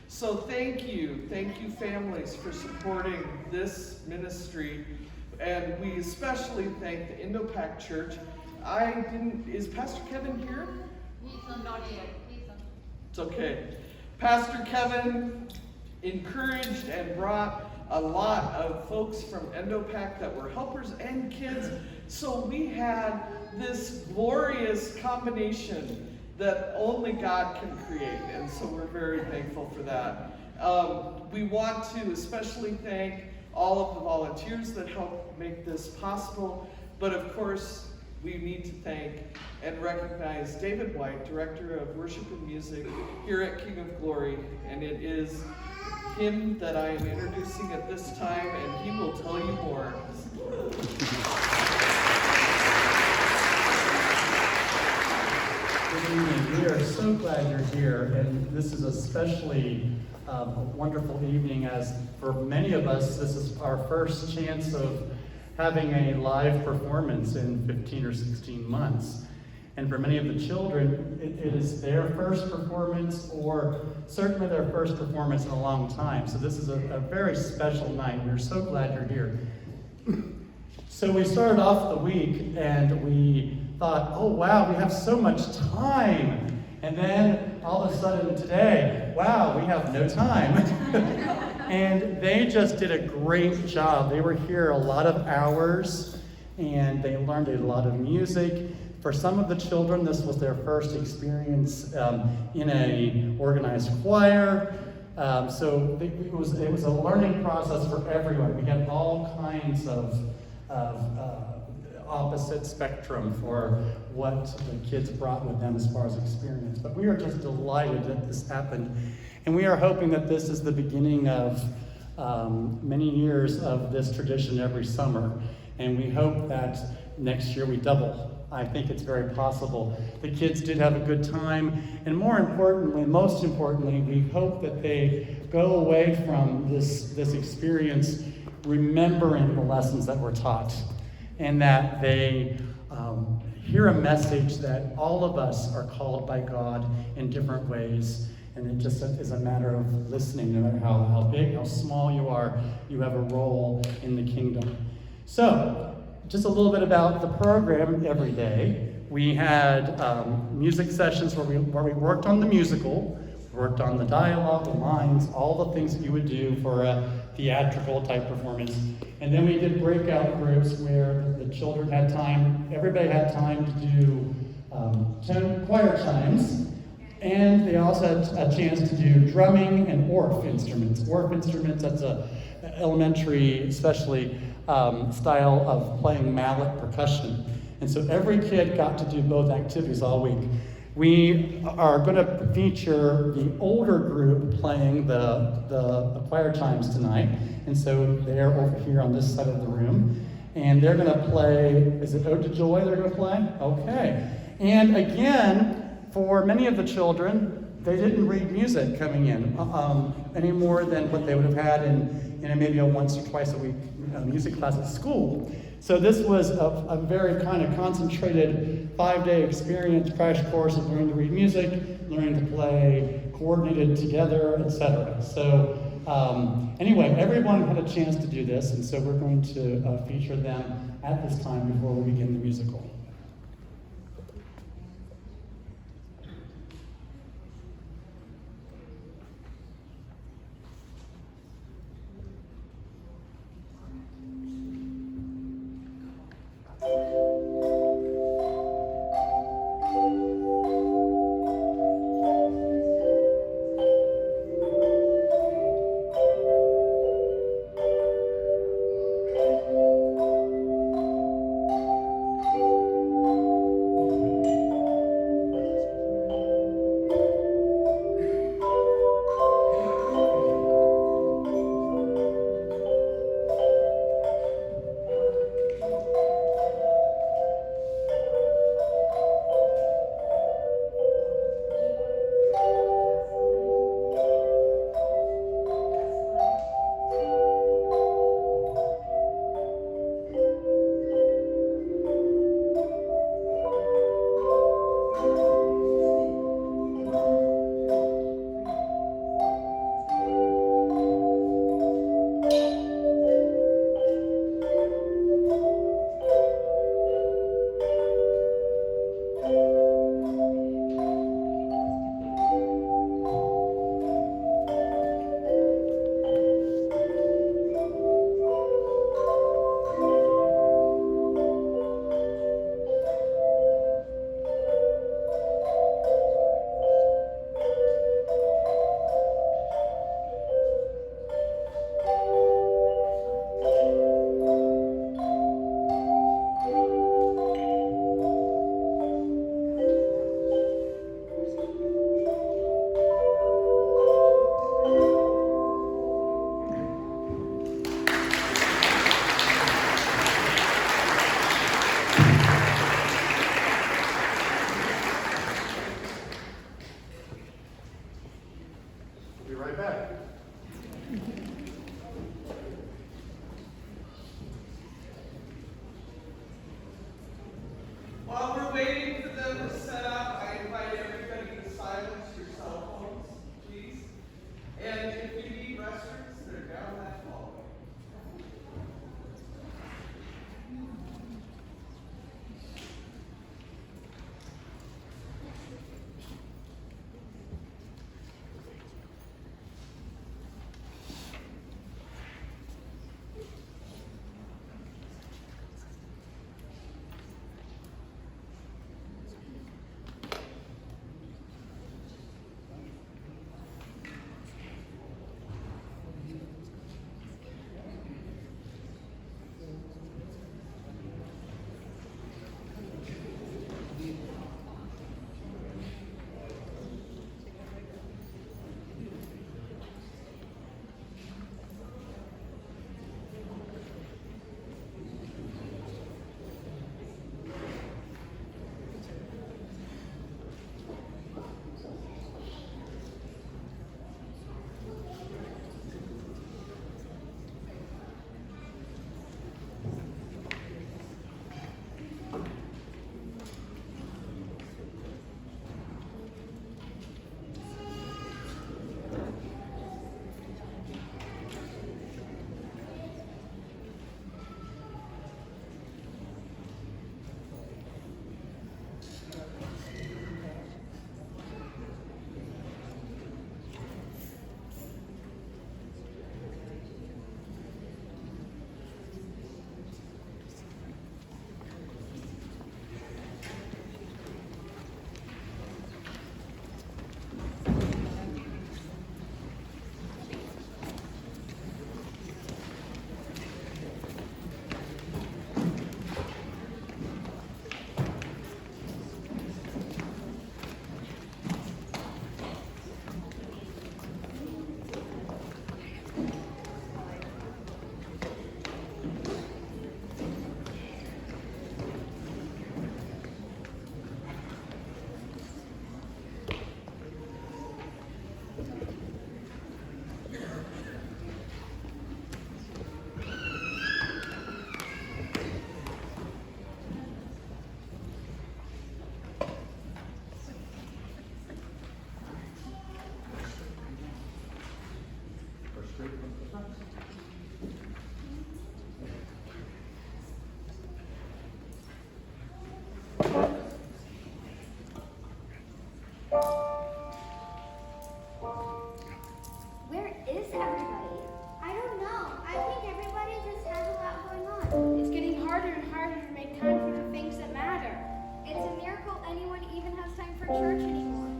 So thank you families for supporting this ministry. And we especially thank the Indo-Pak Church. Is Pastor Kevin here? He's not here. It's okay. Pastor Kevin encouraged and brought a lot of folks from Indo-Pak that were helpers and kids. So we had this glorious combination that only God can create. And so we're very thankful for that. We want to especially thank all of the volunteers that helped make this possible. But of course, we need to thank and recognize David White, Director of Worship and Music here at King of Glory. And it is him that I am introducing at this time, and he will tell you more. Good evening. We are so glad you're here, and this is especially a wonderful evening, as for many of us, this is our first chance of having a live performance in 15 or 16 months. And for many of the children, it is their first performance, or certainly their first performance in a long time. So this is a very special night. We're so glad you're here. So we started off the week and we thought, oh wow, we have so much time. And then all of a sudden today, wow, we have no time. And they just did a great job. They were here a lot of hours and they learned a lot of music. For some of the children, this was their first experience in a organized choir. So it was a learning process for everyone. We had all kinds of opposite spectrum for what the kids brought with them as far as experience. But we are just delighted that this happened. And we are hoping that this is the beginning of many years of this tradition every summer. And we hope that next year we double. I think it's very possible. The kids did have a good time. And more importantly, most importantly, we hope that they go away from this experience remembering the lessons that were taught, and that they hear a message that all of us are called by God in different ways. And it just is a matter of listening. No matter how big, how small you are, you have a role in the kingdom. So, just a little bit about the program every day. We had music sessions where we worked on the musical, worked on the dialogue, the lines, all the things that you would do for a theatrical type performance. And then we did breakout groups where the children had time, everybody had time to do choir chimes. And they also had a chance to do drumming and orff instruments. Orff instruments, that's a elementary, especially style of playing mallet percussion. And so every kid got to do both activities all week. We are going to feature the older group playing the choir chimes tonight. And so they're over here on this side of the room. And they're going to play, is it Ode to Joy they're going to play? Okay. And again, for many of the children, they didn't read music coming in any more than what they would have had in maybe a once or twice a week music class at school. So this was a very kind of concentrated 5-day experience, crash course of learning to read music, learning to play, coordinated together, etc. So anyway, everyone had a chance to do this, and so we're going to feature them at this time before we begin the musical. right back. While we're waiting for them to set up, I invite everybody to silence your cell phones, please. And if you need restrooms, they're down that hallway. Where is everybody? I don't know. I think everybody just has a lot going on. It's getting harder and harder to make time for the things that matter. It's a miracle anyone even has time for church anymore.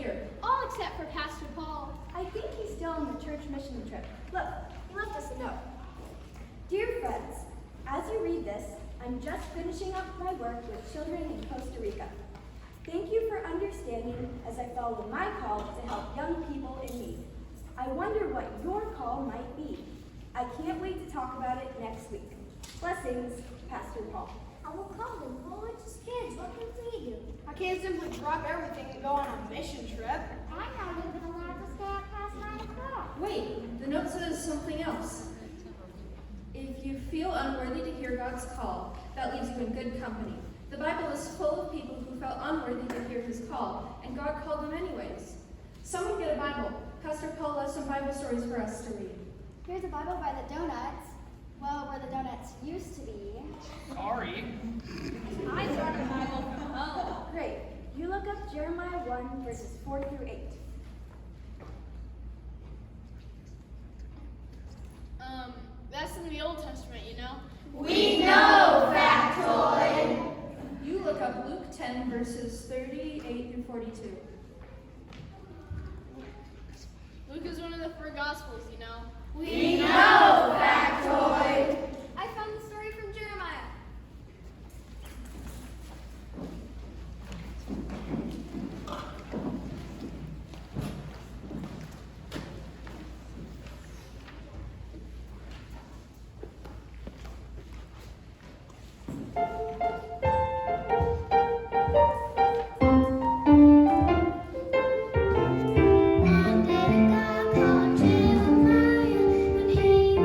here? All except for Pastor Paul. I think he's still on the church mission trip. Look, he left us a note. Dear friends, as you read this, I'm just finishing up my work with children in Costa Rica. Thank you for understanding as I follow my call to help young people in need. I wonder what your call might be. I can't wait to talk about it next week. Blessings, Pastor Paul. I will call them. Oh, it's just kids. What can we do? I can't simply drop everything and go on a mission trip. I'm not even allowed to stay up past 9 o'clock. Wait, the note says something else. If you feel unworthy to hear God's call, that leaves you in good company. The Bible is full of people who felt unworthy to hear his call, and God called them anyways. Someone get a Bible. Pastor Paul left some Bible stories for us to read. Here's a Bible by the donuts. Well, where the donuts used to be. Sorry. I brought a Bible from home. Great. You look up Jeremiah 1, verses 4 through 8. That's in the Old Testament, you know? We know, factoid! You look up Luke 10, verses 38 through 42. Luke is one of the 4 Gospels, you know? We know, factoid! I found the story from Jeremiah. One day God called Jeremiah, and he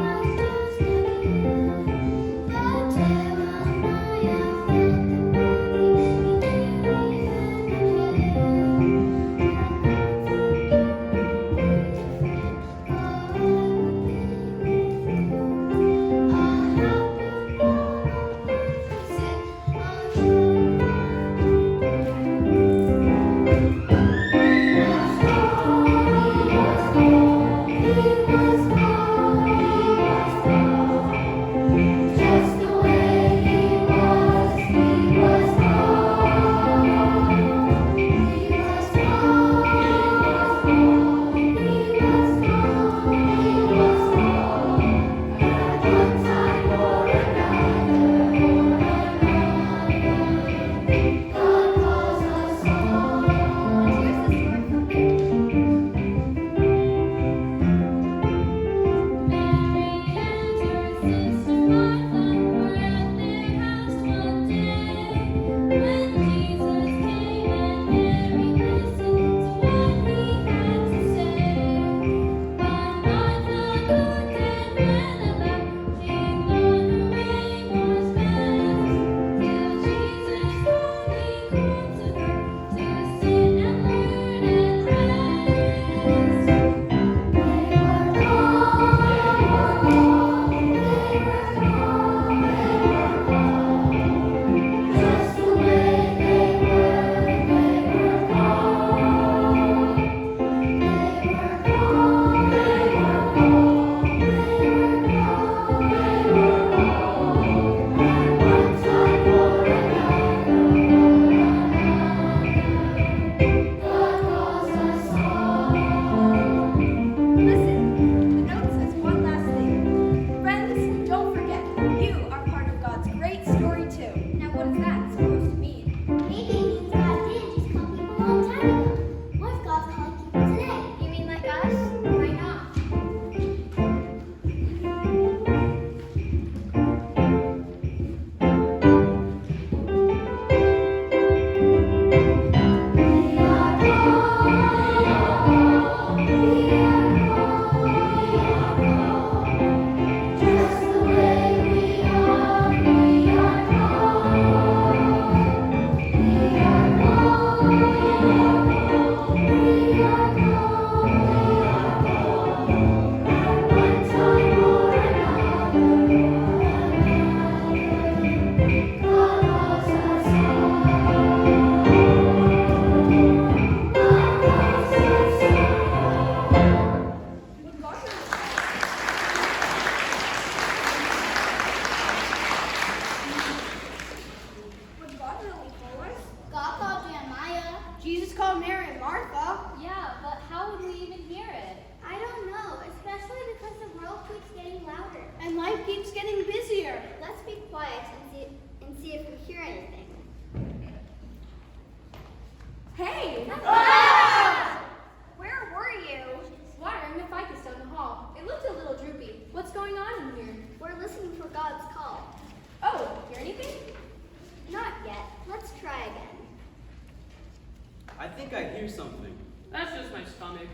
something. That's just my stomach.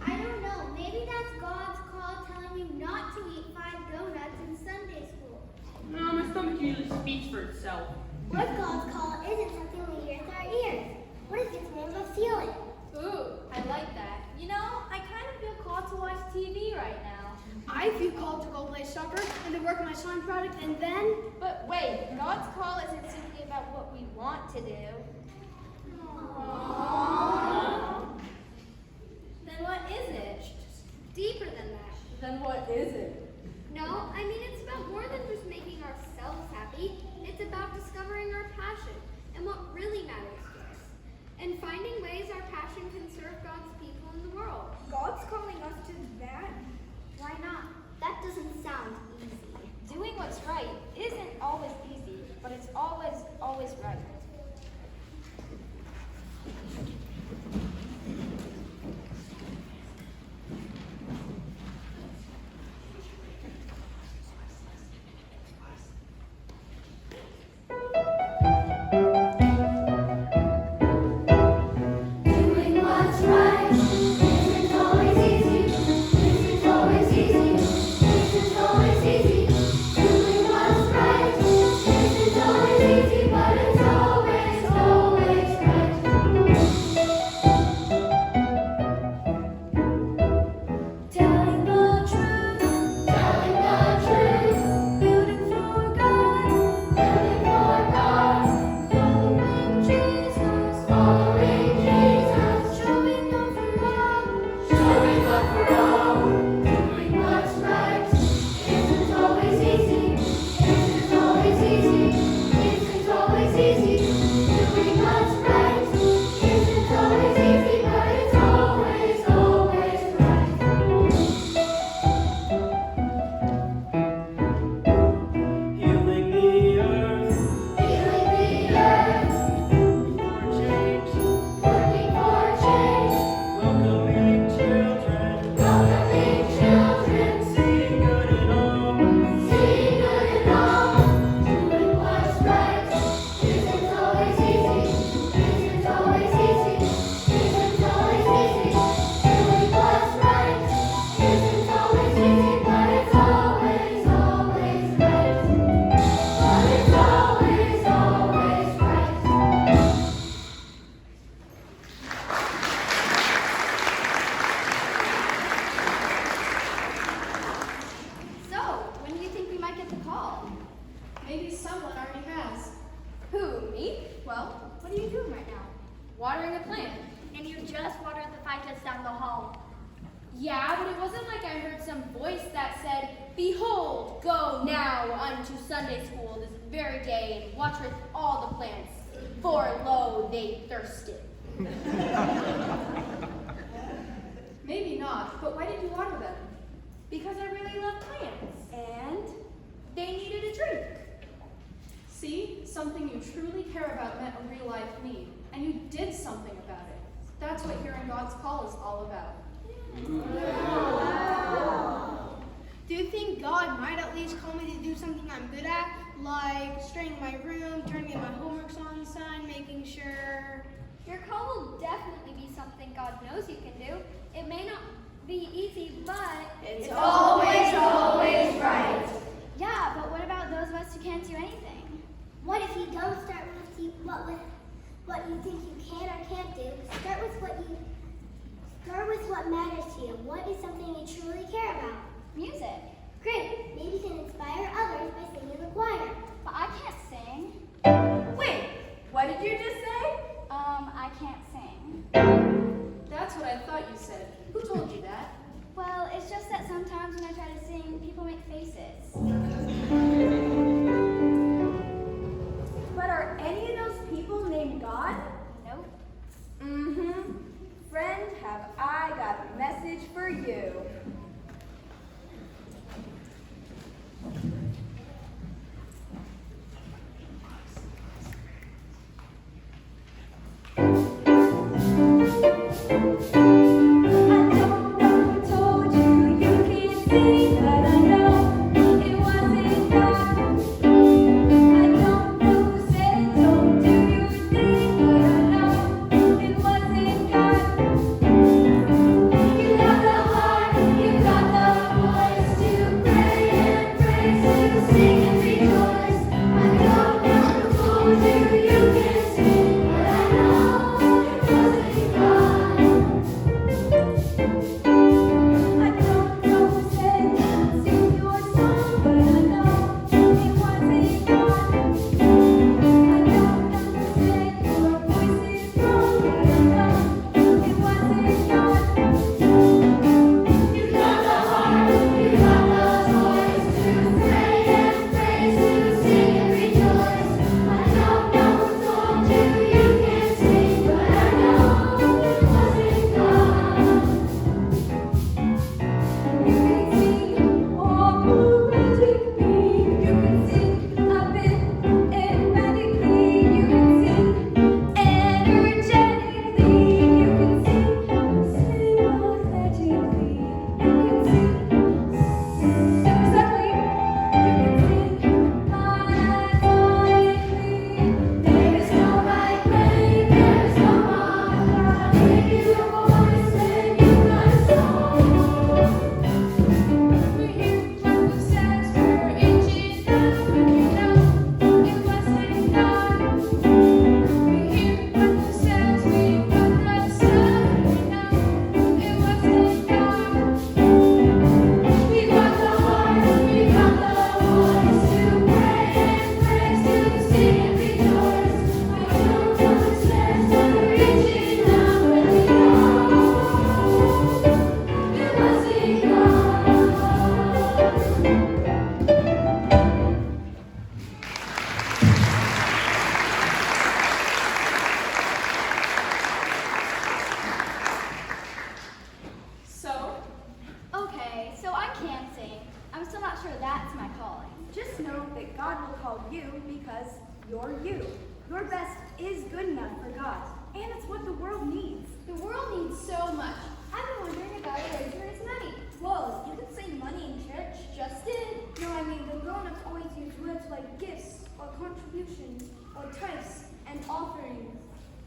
I don't know. Maybe that's God's call telling you not to eat 5 donuts in Sunday school. No, my stomach usually speaks for itself. What if God's call isn't something we hear with our ears? What if it's more of a feeling? Ooh, I like that. You know, I kind of feel called to watch TV right now. I feel called to go play soccer and to work on my science project and then... But wait, God's call isn't simply about what we want to do. Then what is it? Deeper than that. Then what is it? No, I mean it's about more than just making ourselves happy. It's about discovering our passion and what really matters to us. And finding ways our passion can serve God's people in the world. God's calling us to that? Why not? That doesn't sound easy. Doing what's right isn't always easy, but it's always, always right. Doing what's right isn't always easy. Isn't always easy. Isn't always easy. Doing what's right isn't always easy, but it's always, always right. Telling the truth, building for God, following Jesus, showing up for all, doing what's right isn't always easy, isn't always easy, isn't always easy, doing what's right isn't always easy, but it's always, always right. Healing the earth, for change, Working for change, welcoming children, seeing good in all, seeing good in all, doing what's right isn't always easy, isn't always easy, isn't always easy, doing what's right isn't always easy, but it's always, always right, but it's always, always right. So, when do you think we might get the call? Maybe someone already has. Who, me? Well, what are you doing right now? Watering a plant. And you just watered the 5 just down the hall. Yeah, but it wasn't like I heard some voice that said, "Behold, go now unto Sunday school this very day and watereth all the plants, for lo, they thirsted." Maybe not, but why did you water them? Because I really love plants. And They needed a drink. See, something you truly care about met a real life need, and you did something about it. That's what hearing God's call is all about. Do you think God might at least call me to do something I'm good at, like straightening my room, turning in my homeworks on time, making sure... Your call will definitely be something God knows you can do. It may not be easy, but it's always, always right. Yeah, but what about those of us who can't do anything? What if you don't start with what you think you can or can't do? Start with what matters to you. What is something you truly care about? Music. Great. Maybe you can inspire others by singing in the choir. But I can't sing. Wait, what did you just say? I can't sing. That's what I thought you said. Who told you that? Well, it's just that sometimes when I try to sing, people make faces. But are any of those people named God? Nope. Mm-hmm. Friend, have I got a message for you. I best is good enough for God, and it's what the world needs. The world needs so much. I've been wondering about ways to raise money. Whoa, you can say money in church. Just did. No, I mean the grown-ups always use words like gifts, or contributions, or tithes, and offerings.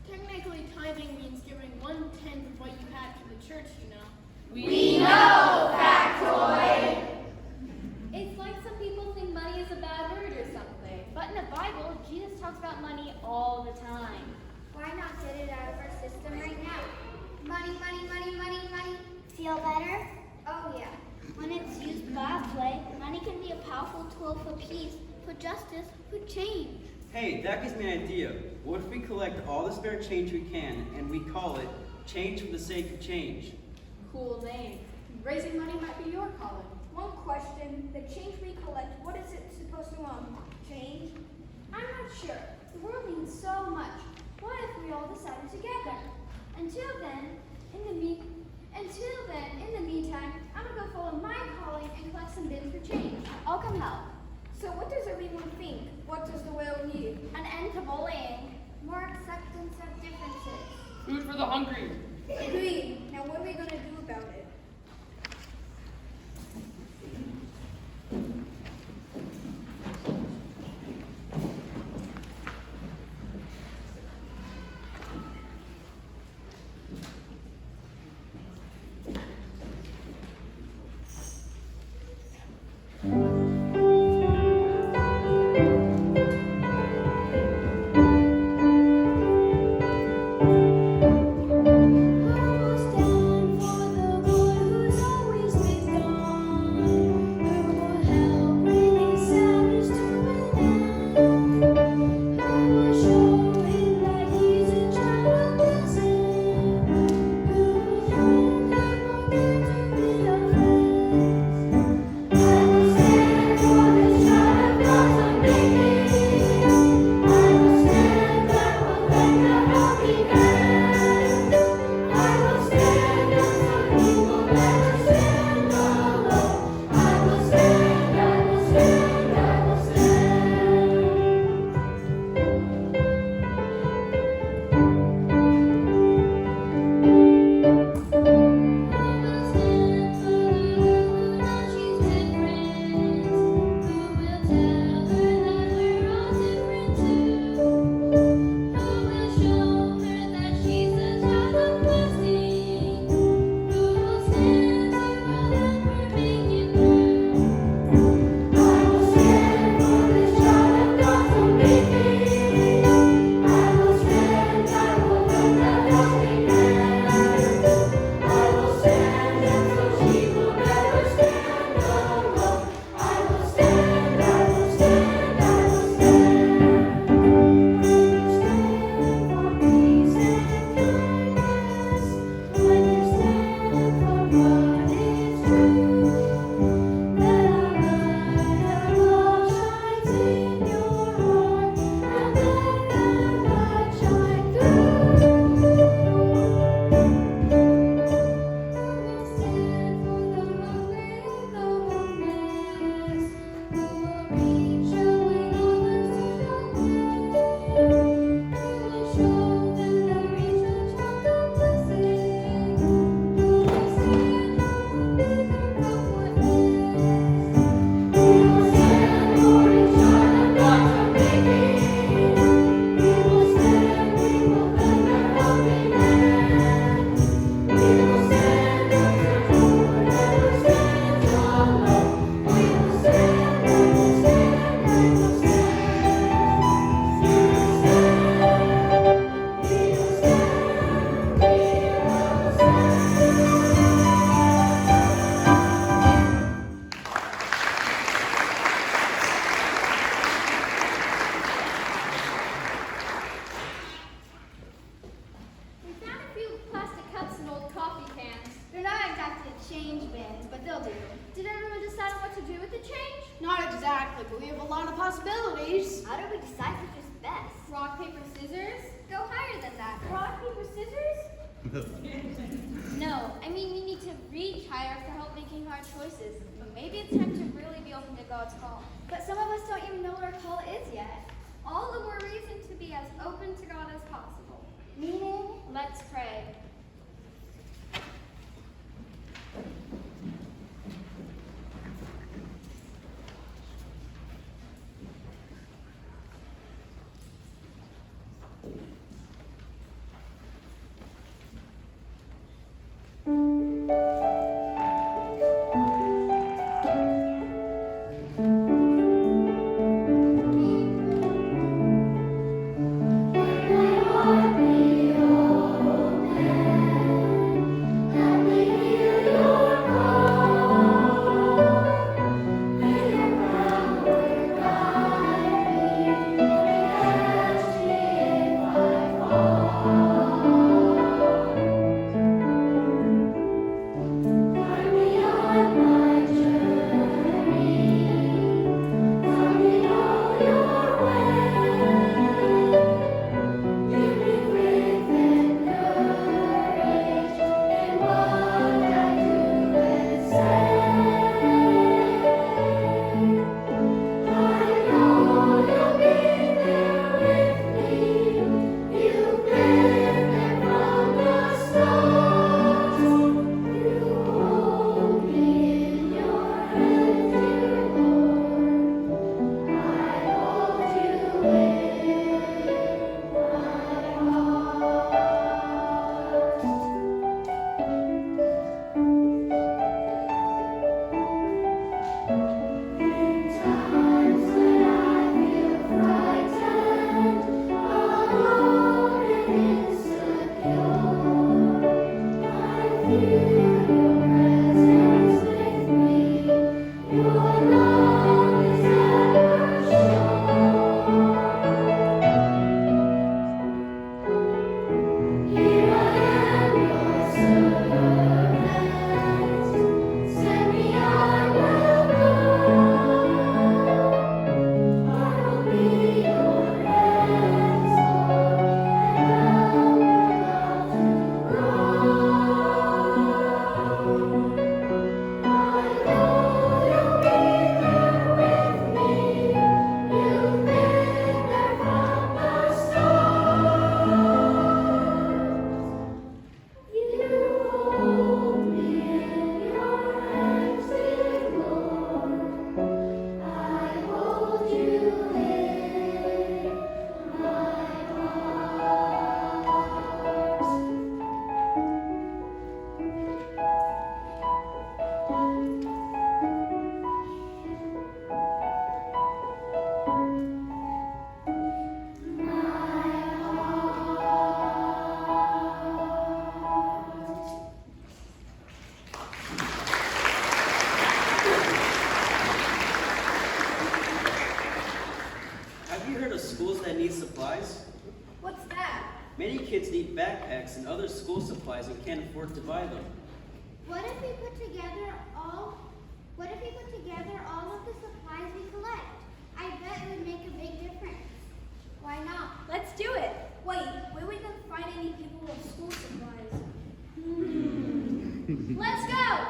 Technically, tithing means giving 1/10 of what you had to the church, you know. We know, factoid. It's like some people think money is a bad word or something. But in the Bible, Jesus talks about money all the time. Why not get it out of our system right now? Money, money, money, money, money. Feel better? Oh yeah. When it's used God's way, money can be a powerful tool for peace, for justice, for change. Hey, that gives me an idea. What if we collect all the spare change we can and we call it Change for the Sake of Change? Cool name. Raising money might be your calling. One question, the change we collect, what is it supposed to change? I'm not sure. The world needs so much. What if we all decided together? Until then, in the meantime, I'm gonna go follow my calling and collect some bins for change. I'll come help. So what does everyone think? What does the world need? An end to bullying. More acceptance of differences. Food for the hungry. Agreed. Now what are we gonna do about it? Not exactly, but we have a lot of possibilities. How do we decide which is best? Rock, paper, scissors? Go higher than that. Rock, paper, scissors? No, I mean we need to reach higher for help making hard choices. But maybe it's time to really be open to God's call. But some of us don't even know what our call is yet. All the more reason to be as open to God as possible. Meaning, Let's pray. what's that? Many kids need backpacks and other school supplies and can't afford to buy them. What if we put together all of the supplies we collect? I bet it would make a big difference. Why not? Let's do it. Wait, where we can find any people with school supplies? Let's go!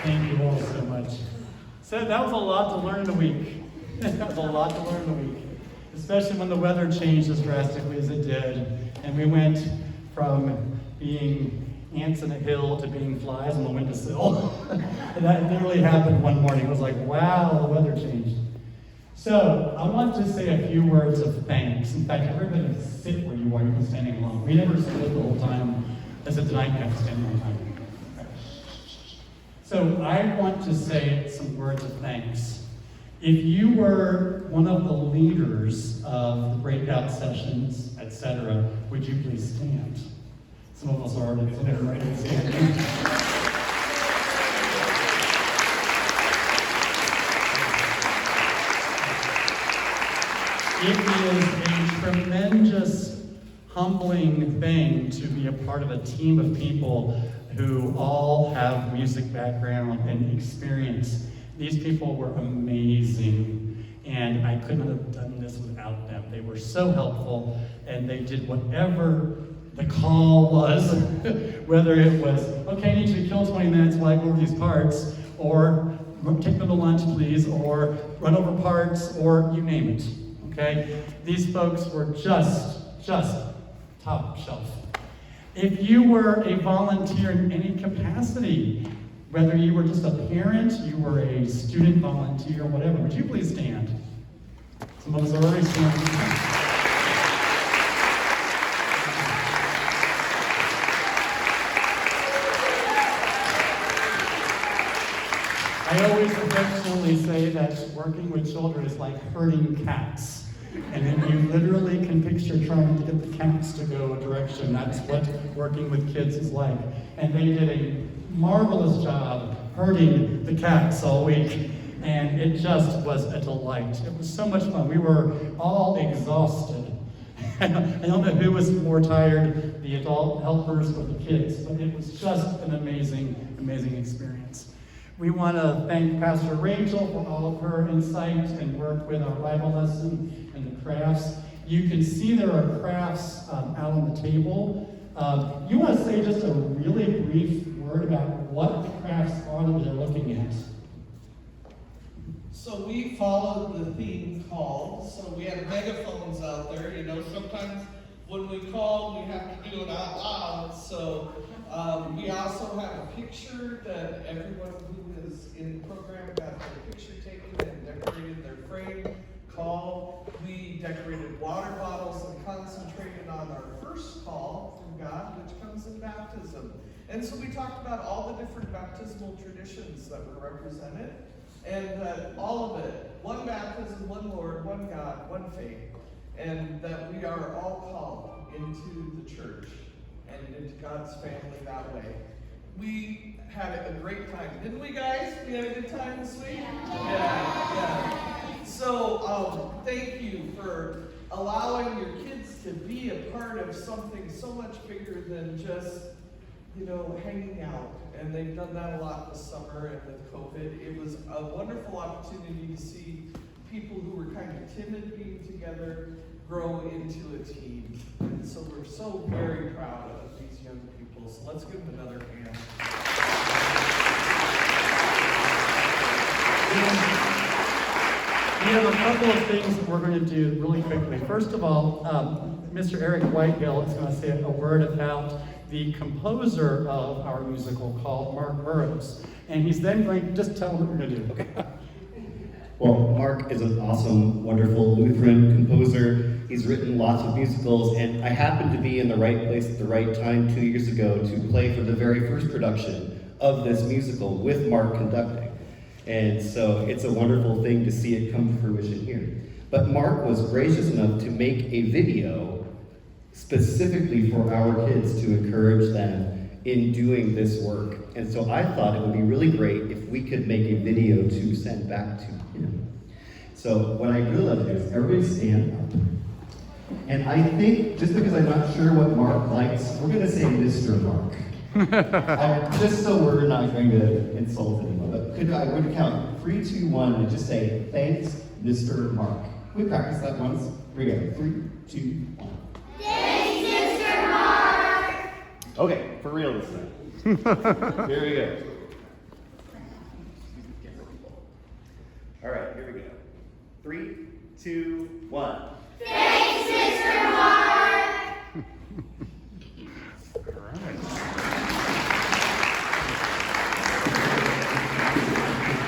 Thank you all so much. So that was a lot to learn in a week. That was a lot to learn in a week, especially when the weather changed as drastically as it did, and we went from being ants in a hill to being flies on the windowsill. And that literally happened one morning. It was like, wow, the weather changed. So I want to say a few words of thanks. In fact, everybody sit where you are. You've been standing long. We never stood the whole time. As if tonight, you have to stand the whole time. So I want to say some words of thanks. If you were one of the leaders of the breakout sessions, etc., would you please stand? Some of us are already there, right? It is a tremendous, humbling thing to be a part of a team of people who all have music background and experience. These people were amazing, and I couldn't have done this without them. They were so helpful, and they did whatever the call was, whether it was, okay, I need you to kill 20 minutes while I go over these parts, or take them to lunch, please, or run over parts, or you name it, okay? These folks were just top shelf. If you were a volunteer in any capacity, whether you were just a parent, you were a student volunteer, whatever, would you please stand? Some of us are already standing. I always affectionately say that working with children is like herding cats. And then you literally can picture trying to get the cats to go a direction. That's what working with kids is like. And they did a marvelous job herding the cats all week. And it just was a delight. It was so much fun. We were all exhausted. I don't know who was more tired, the adult helpers or the kids, but it was just an amazing, amazing experience. We want to thank Pastor Rachel for all of her insight and work with our Bible lesson and the crafts. You can see there are crafts out on the table. You want to say just a really brief word about what the crafts are that we're looking at? So we followed the theme call. So we had megaphones out there. You know, sometimes when we call, we have to do it out loud. So we also have a picture that everyone who is in the program got their picture taken and decorated their frame call. We decorated water bottles and concentrated on our first call from God, which comes in baptism. And so we talked about all the different baptismal traditions that were represented, and that all of it, one baptism, one Lord, one God, one faith, and that we are all called into the church and into God's family that way. We had a great time, didn't we, guys? We had a good time this week? Yeah. So thank you for allowing your kids to be a part of something so much bigger than just, you know, hanging out. And they've done that a lot this summer, and with COVID, it was a wonderful opportunity to see people who were kind of timid being together grow into a team. And so we're so very proud of these young people. So let's give them another hand. We have a couple of things that we're going to do really quickly. First of all, Mr. Eric Whitehill is going to say a word about the composer of our musical called Mark Burrows. And he's then going to just tell them what we're going to do. Okay. Well, Mark is an awesome, wonderful Lutheran composer. He's written lots of musicals, and I happened to be in the right place at the right time 2 years ago to play for the very first production of this musical with Mark conducting. And so it's a wonderful thing to see it come to fruition here. But Mark was gracious enough to make a video specifically for our kids to encourage them in doing this work. And so I thought it would be really great if we could make a video to send back to him. So what I really love to do is everybody stand up. And I think, just because I'm not sure what Mark likes, we're going to say Mr. Mark. Just so we're not going to insult anyone. But I would count 3, 2, 1, and just say, thanks, Mr. Mark. We practiced that once. Here we go. 3, 2, 1. Thanks, Mr. Mark! Okay, for real this time. Here we go. All right, here we go. 3, 2, 1. Thanks, Mr. Mark!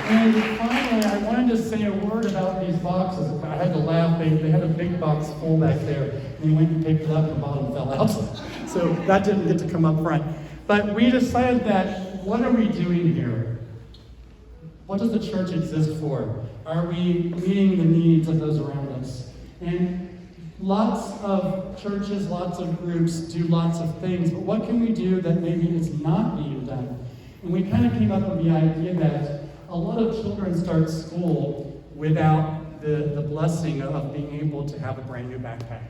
And finally, I wanted to say a word about these boxes. I had to laugh. They had a big box full back there, and we went and picked it up, and the bottom fell out. So that didn't get to come up front. But we decided that, what are we doing here? What does the church exist for? Are we meeting the needs of those around us? And lots of churches, lots of groups do lots of things, but what can we do that maybe is not being done? And we kind of came up with the idea that a lot of children start school without the blessing of being able to have a brand new backpack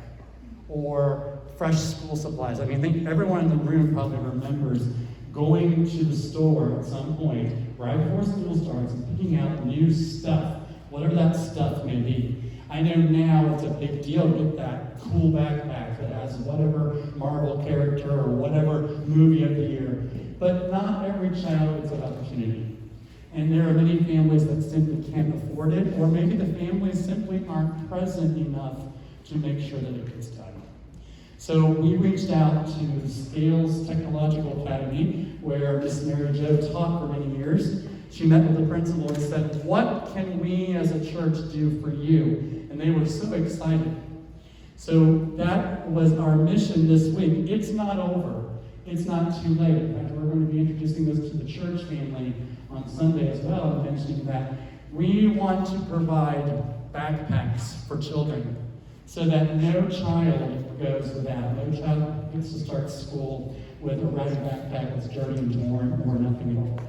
or fresh school supplies. I mean, I think everyone in the room probably remembers going to the store at some point right before school starts and picking out new stuff, whatever that stuff may be. I know now it's a big deal to get that cool backpack that has whatever Marvel character or whatever movie of the year. But not every child gets that opportunity. And there are many families that simply can't afford it, or maybe the families simply aren't present enough to make sure that it gets done. So we reached out to Scales Technological Academy, where Miss Mary Jo taught for many years. She met with the principal and said, what can we as a church do for you? And they were so excited. So that was our mission this week. It's not over. It's not too late. In fact, we're going to be introducing this to the church family on Sunday as well, and mentioning that we want to provide backpacks for children so that no child goes without. No child gets to start school with a red backpack that's dirty and torn or nothing at all.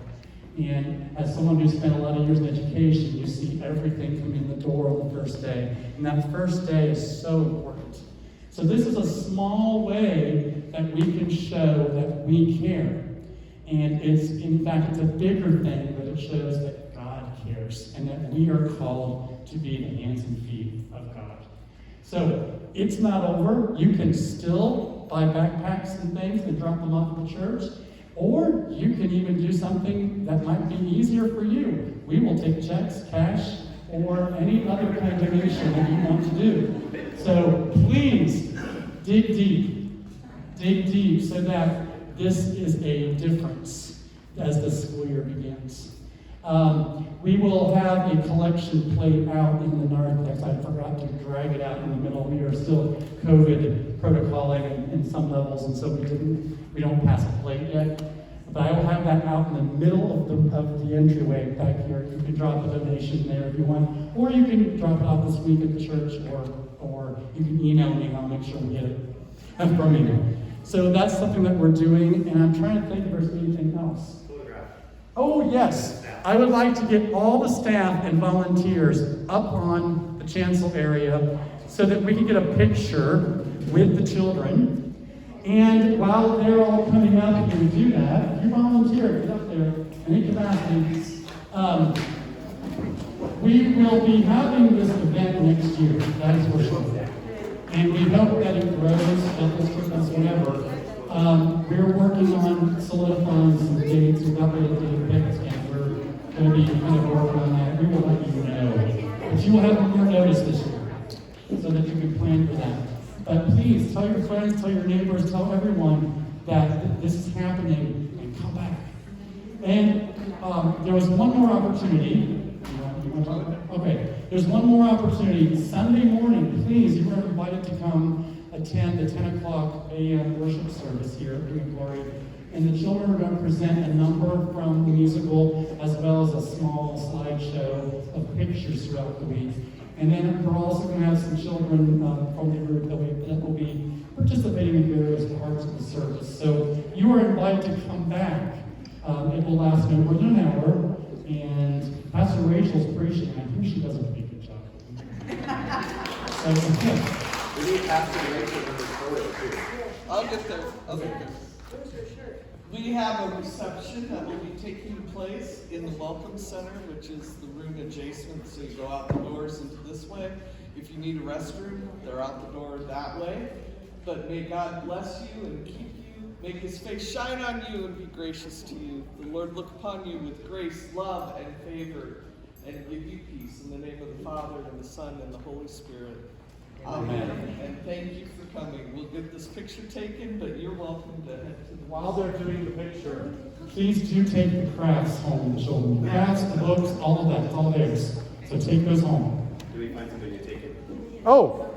And as someone who spent a lot of years in education, you see everything come in the door on the first day. And that first day is so important. So this is a small way that we can show that we care. And it's, in fact, it's a bigger thing, but it shows that God cares and that we are called to be the hands and feet of God. So it's not over. You can still buy backpacks and things and drop them off at the church. Or you can even do something that might be easier for you. We will take checks, cash, or any other kind of donation that you want to do. So please dig deep so that this is a difference as the school year begins. We will have a collection plate out in the narthex. I forgot to drag it out in the middle. We are still COVID protocoling in some levels, and so we don't pass a plate yet. But I will have that out in the middle of the entryway back here. You can drop a donation there if you want, or you can drop it off this week at the church, or you can email me and I'll make sure we get it from you. So that's something that we're doing, and I'm trying to think if there's anything else. Oh yes, I would like to get all the staff and volunteers up on the chancel area so that we can get a picture with the children. And while they're all coming up and do that, you volunteer, get up there, any capacity. We will be having this event next year, that is for sure. And we hope that it grows, help us, whatever. We're working on solidifying some dates. We've got the date picked, and we're going to be kind of working on that. We will let you know. But you will have more notice this year so that you can plan for that. But please tell your friends, tell your neighbors, tell everyone that this is happening and come back. And there was one more opportunity. Okay, there's one more opportunity. Sunday morning, please, you are invited to come attend the 10 o'clock a.m. worship service here at Green Glory. And the children are going to present a number from the musical, as well as a small slideshow of pictures throughout the week. And then we're also going to have some children from the group that will be participating in various parts of the service. So you are invited to come back. It will last no more than an hour. And Pastor Rachel's preaching, I think she does a pretty good job. So, okay. We need Pastor Rachel to record it too. I'll get there. Where's your shirt? We have a reception that will be taking place in the Welcome Center, which is the room adjacent, so you go out the doors into this way. If you need a restroom, they're out the door that way. But may God bless you and keep you, make his face shine on you and be gracious to you. The Lord look upon you with grace, love, and favor, and give you peace. In the name of the Father, and the Son, and the Holy Spirit. Amen. And thank you for coming. We'll get this picture taken, but you're welcome to head to the... While they're doing the picture, please do take the crafts home, the children. Crafts, books, all of that, it's all theirs. So take those home. Do we find somebody to take it? Oh,